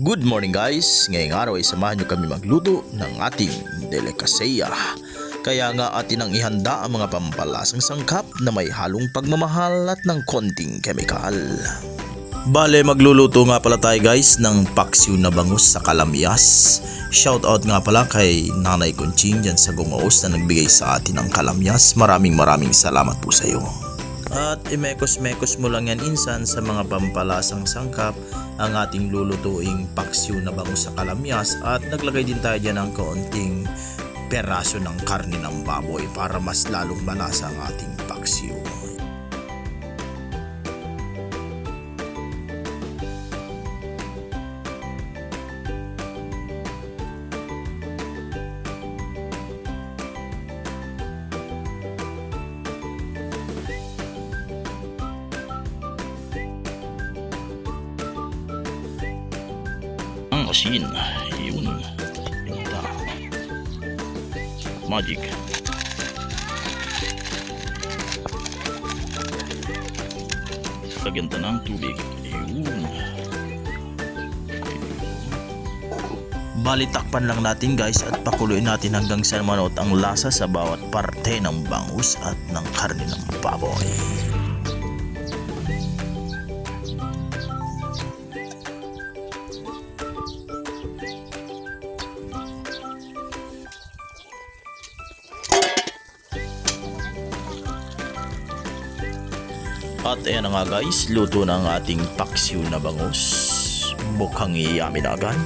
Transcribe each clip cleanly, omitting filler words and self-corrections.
Good morning guys! Ngayong araw ay samahan nyo kami magluto ng ating delicacia. Kaya nga atin ang ihanda ang mga pampalasang sangkap na may halong pagmamahal at ng konting kemikal. Bale, magluluto nga pala tayo guys ng paksiw na bangus sa kalamyas. Shoutout nga pala kay Nanay Conching dyan sa Gumaos na nagbigay sa atin ng kalamyas. Maraming salamat po sa iyo. At imekos-mekos mo lang yan insan sa mga pampalasang sangkap ang ating lulutuing paksiw na bangus sa kalamyas. At naglagay din tayo dyan ng kaunting peraso ng karne ng baboy para mas lalong malasa ang ating paksiw. Ang asin, yun, pinta, magic. Lagyan ng tubig, yun. Bali, takpan lang natin guys at pakuluin natin hanggang sa manot ang lasa sa bawat parte ng bangus at ng karne ng baboy. At ayan na nga guys, luto na ang ating paksiw na bangus. Mukhang yummy na agad.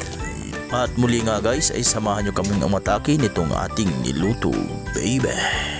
At muli nga guys ay samahan nyo kaming umatake nitong ating niluto, baby.